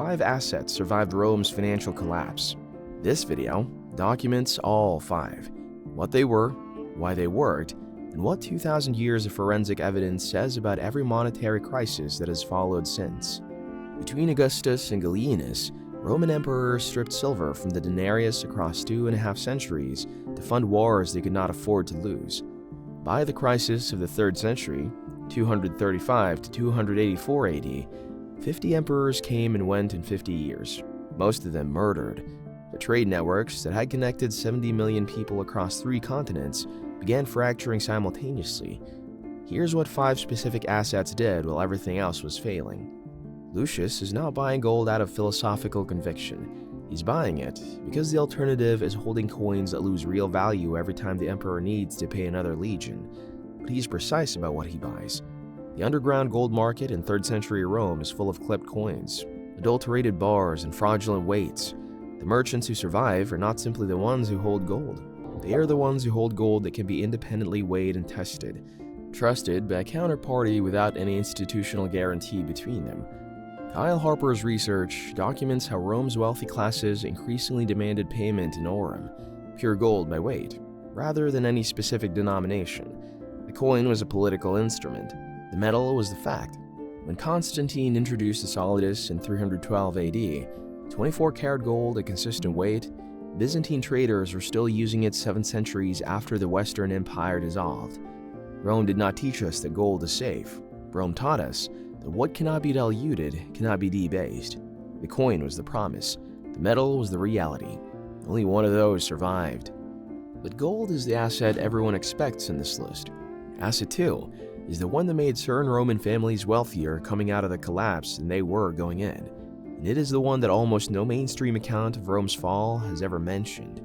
5 assets survived Rome's financial collapse. This video documents all 5, what they were, why they worked, and what 2,000 years of forensic evidence says about every monetary crisis that has followed since. Between Augustus and Gallienus, Roman emperors stripped silver from the denarius across 2.5 centuries to fund wars they could not afford to lose. By the crisis of the 3rd century, 235 to 284 AD, 50 emperors came and went in 50 years, most of them murdered. The trade networks that had connected 70 million people across 3 continents began fracturing simultaneously. Here's what 5 specific assets did while everything else was failing. Lucius is not buying gold out of philosophical conviction. He's buying it because the alternative is holding coins that lose real value every time the emperor needs to pay another legion. But he's precise about what he buys. The underground gold market in 3rd century Rome is full of clipped coins, adulterated bars, and fraudulent weights. The merchants who survive are not simply the ones who hold gold. They are the ones who hold gold that can be independently weighed and tested, trusted by a counterparty without any institutional guarantee between them. Kyle Harper's research documents how Rome's wealthy classes increasingly demanded payment in aurum, pure gold by weight, rather than any specific denomination. The coin was a political instrument. The metal was the fact. When Constantine introduced the solidus in 312 AD, 24-karat gold a consistent weight, Byzantine traders were still using it 7 centuries after the Western Empire dissolved. Rome did not teach us that gold is safe. Rome taught us that what cannot be diluted cannot be debased. The coin was the promise. The metal was the reality. Only one of those survived. But gold is the asset everyone expects in this list. Asset 2 is the one that made certain Roman families wealthier coming out of the collapse than they were going in. And it is the one that almost no mainstream account of Rome's fall has ever mentioned.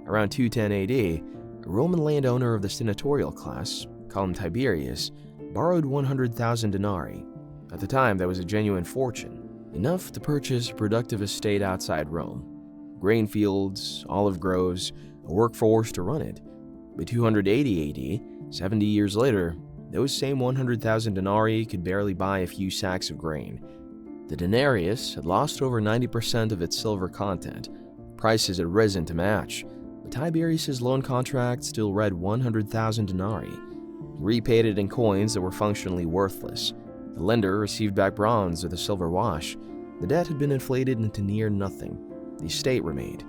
Around 210 AD, a Roman landowner of the senatorial class, called Tiberius, borrowed 100,000 denarii. At the time, that was a genuine fortune, enough to purchase a productive estate outside Rome. Grain fields, olive groves, a workforce to run it. By 280 AD, 70 years later, those same 100,000 denarii could barely buy a few sacks of grain. The denarius had lost over 90% of its silver content. Prices had risen to match, but Tiberius's loan contract still read 100,000 denarii. He repaid it in coins that were functionally worthless. The lender received back bronze with a silver wash. The debt had been inflated into near nothing. The estate remained.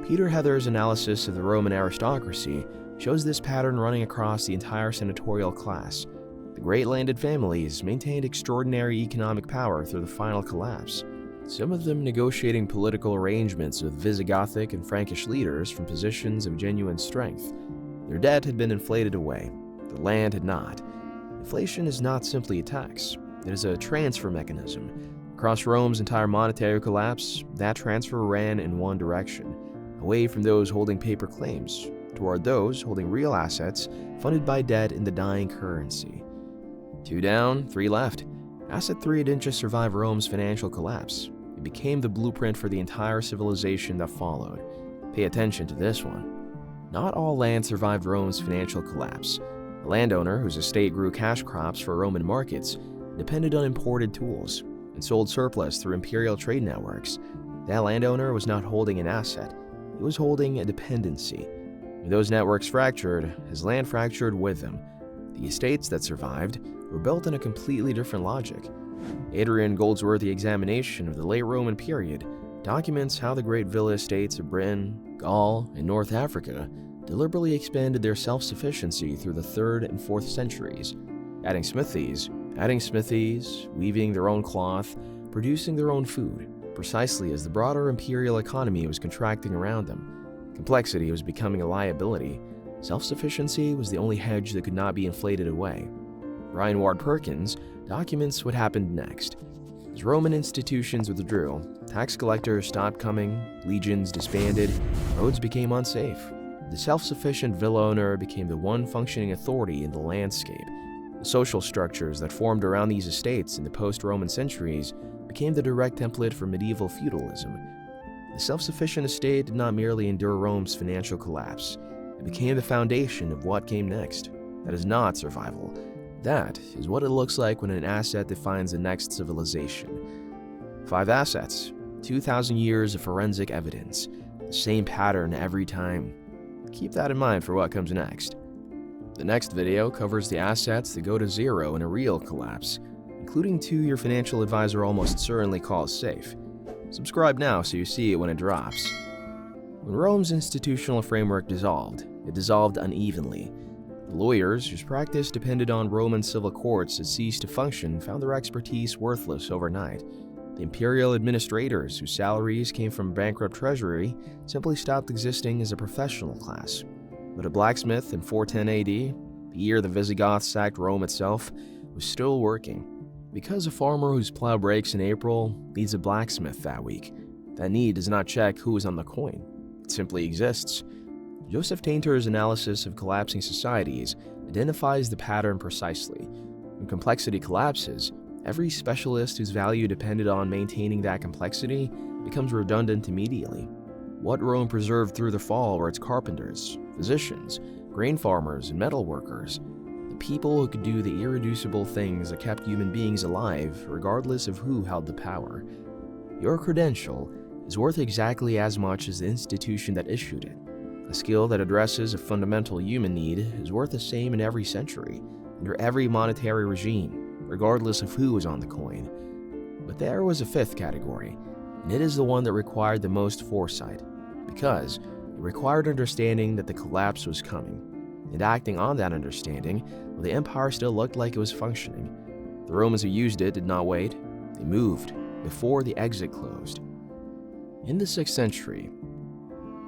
Peter Heather's analysis of the Roman aristocracy shows this pattern running across the entire senatorial class. The great landed families maintained extraordinary economic power through the final collapse, some of them negotiating political arrangements with Visigothic and Frankish leaders from positions of genuine strength. Their debt had been inflated away. The land had not. Inflation is not simply a tax. It is a transfer mechanism. Across Rome's entire monetary collapse, that transfer ran in one direction, away from those holding paper claims, toward those holding real assets funded by debt in the dying currency. 2 down, 3 left. Asset 3 didn't just survive Rome's financial collapse. It became the blueprint for the entire civilization that followed. Pay attention to this one. Not all land survived Rome's financial collapse. A landowner whose estate grew cash crops for Roman markets depended on imported tools and sold surplus through imperial trade networks. That landowner was not holding an asset. He was holding a dependency. When those networks fractured, his land fractured with them. The estates that survived were built in a completely different logic. Adrian Goldsworthy's examination of the late Roman period documents how the great villa estates of Britain, Gaul, and North Africa deliberately expanded their self-sufficiency through the 3rd and 4th centuries, adding smithies, weaving their own cloth, producing their own food, precisely as the broader imperial economy was contracting around them. Complexity was becoming a liability. Self-sufficiency was the only hedge that could not be inflated away. Brian Ward Perkins documents what happened next. As Roman institutions withdrew, tax collectors stopped coming, legions disbanded, roads became unsafe. The self-sufficient villa owner became the one functioning authority in the landscape. The social structures that formed around these estates in the post-Roman centuries became the direct template for medieval feudalism. The self-sufficient estate did not merely endure Rome's financial collapse. It became the foundation of what came next. That is not survival. That is what it looks like when an asset defines the next civilization. 5 assets, 2,000 years of forensic evidence, the same pattern every time. Keep that in mind for what comes next. The next video covers the assets that go to zero in a real collapse, including 2 your financial advisor almost certainly calls safe. Subscribe now so you see it when it drops. When Rome's institutional framework dissolved, it dissolved unevenly. The lawyers whose practice depended on Roman civil courts that ceased to function found their expertise worthless overnight. The imperial administrators whose salaries came from bankrupt treasury simply stopped existing as a professional class. But a blacksmith in 410 AD, the year the Visigoths sacked Rome itself, was still working. Because a farmer whose plow breaks in April needs a blacksmith that week, that need does not check who is on the coin. It simply exists. Joseph Tainter's analysis of collapsing societies identifies the pattern precisely. When complexity collapses, every specialist whose value depended on maintaining that complexity becomes redundant immediately. What Rome preserved through the fall were its carpenters, physicians, grain farmers, and metal workers, the people who could do the irreducible things that kept human beings alive regardless of who held the power. Your credential is worth exactly as much as the institution that issued it. A skill that addresses a fundamental human need is worth the same in every century, under every monetary regime, regardless of who was on the coin. But there was a 5th category, and it is the one that required the most foresight, because it required understanding that the collapse was coming, and acting on that understanding while the empire still looked like it was functioning. The Romans who used it did not wait, they moved before the exit closed. In the 6th century,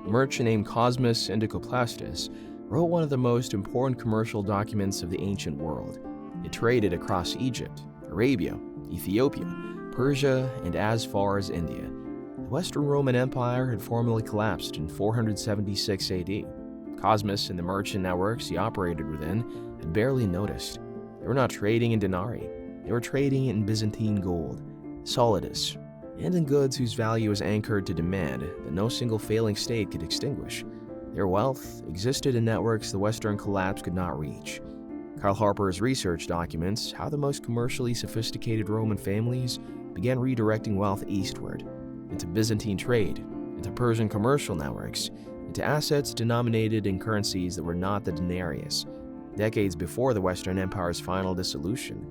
a merchant named Cosmas Indicoplastus wrote one of the most important commercial documents of the ancient world. It traded across Egypt, Arabia, Ethiopia, Persia, and as far as India. The Western Roman Empire had formally collapsed in 476 AD. Cosmas and the merchant networks he operated within had barely noticed. They were not trading in denarii, they were trading in Byzantine gold, solidus, and in goods whose value was anchored to demand that no single failing state could extinguish. Their wealth existed in networks the Western collapse could not reach. Karl Harper's research documents how the most commercially sophisticated Roman families began redirecting wealth eastward, into Byzantine trade, into Persian commercial networks, into assets denominated in currencies that were not the denarius. Decades before the Western Empire's final dissolution,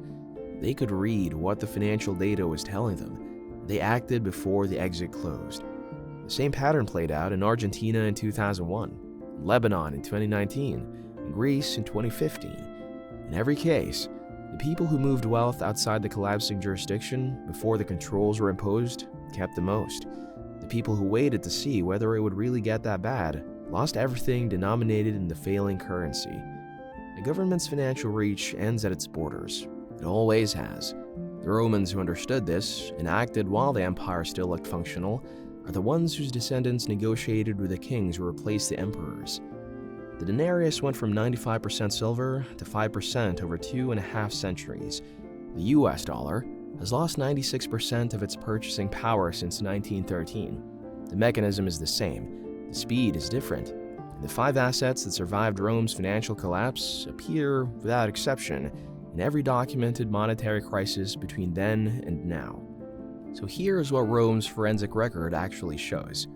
they could read what the financial data was telling them. They acted before the exit closed. The same pattern played out in Argentina in 2001, in Lebanon in 2019, in Greece in 2015. In every case, the people who moved wealth outside the collapsing jurisdiction before the controls were imposed kept the most. The people who waited to see whether it would really get that bad lost everything denominated in the failing currency. A government's financial reach ends at its borders. It always has. The Romans who understood this and acted while the empire still looked functional are the ones whose descendants negotiated with the kings who replaced the emperors. The denarius went from 95% silver to 5% over 2.5 centuries. The US dollar has lost 96% of its purchasing power since 1913. The mechanism is the same, the speed is different, and the 5 assets that survived Rome's financial collapse appear, without exception, in every documented monetary crisis between then and now. So here is what Rome's forensic record actually shows.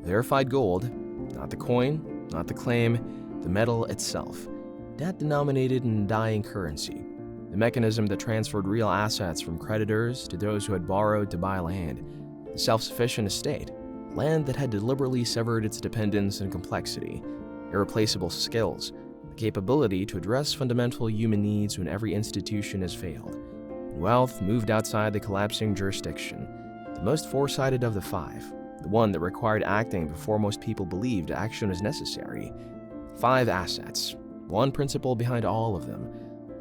Verified gold, not the coin, not the claim, the metal itself, debt denominated in dying currency, the mechanism that transferred real assets from creditors to those who had borrowed to buy land, the self-sufficient estate, land that had deliberately severed its dependence and complexity, irreplaceable skills, the capability to address fundamental human needs when every institution has failed, and wealth moved outside the collapsing jurisdiction, the most foresighted of the 5, the one that required acting before most people believed action was necessary. 5 assets, one principle behind all of them.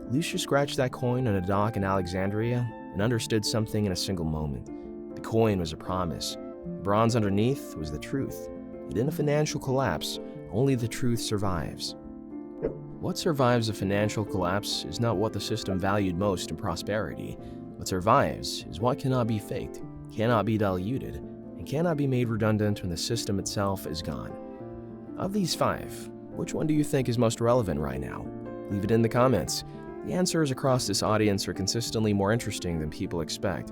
Lucius scratched that coin on a dock in Alexandria and understood something in a single moment. The coin was a promise. The bronze underneath was the truth. And in a financial collapse, only the truth survives. What survives a financial collapse is not what the system valued most in prosperity. What survives is what cannot be faked, cannot be diluted, and cannot be made redundant when the system itself is gone. Of these 5, which one do you think is most relevant right now? Leave it in the comments. The answers across this audience are consistently more interesting than people expect.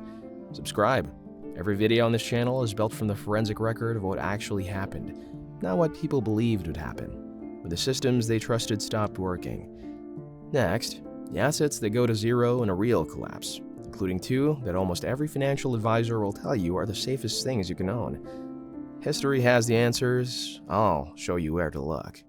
Subscribe. Every video on this channel is built from the forensic record of what actually happened, not what people believed would happen, when the systems they trusted stopped working. Next, the assets that go to zero in a real collapse, including two that almost every financial advisor will tell you are the safest things you can own. History has the answers. I'll show you where to look.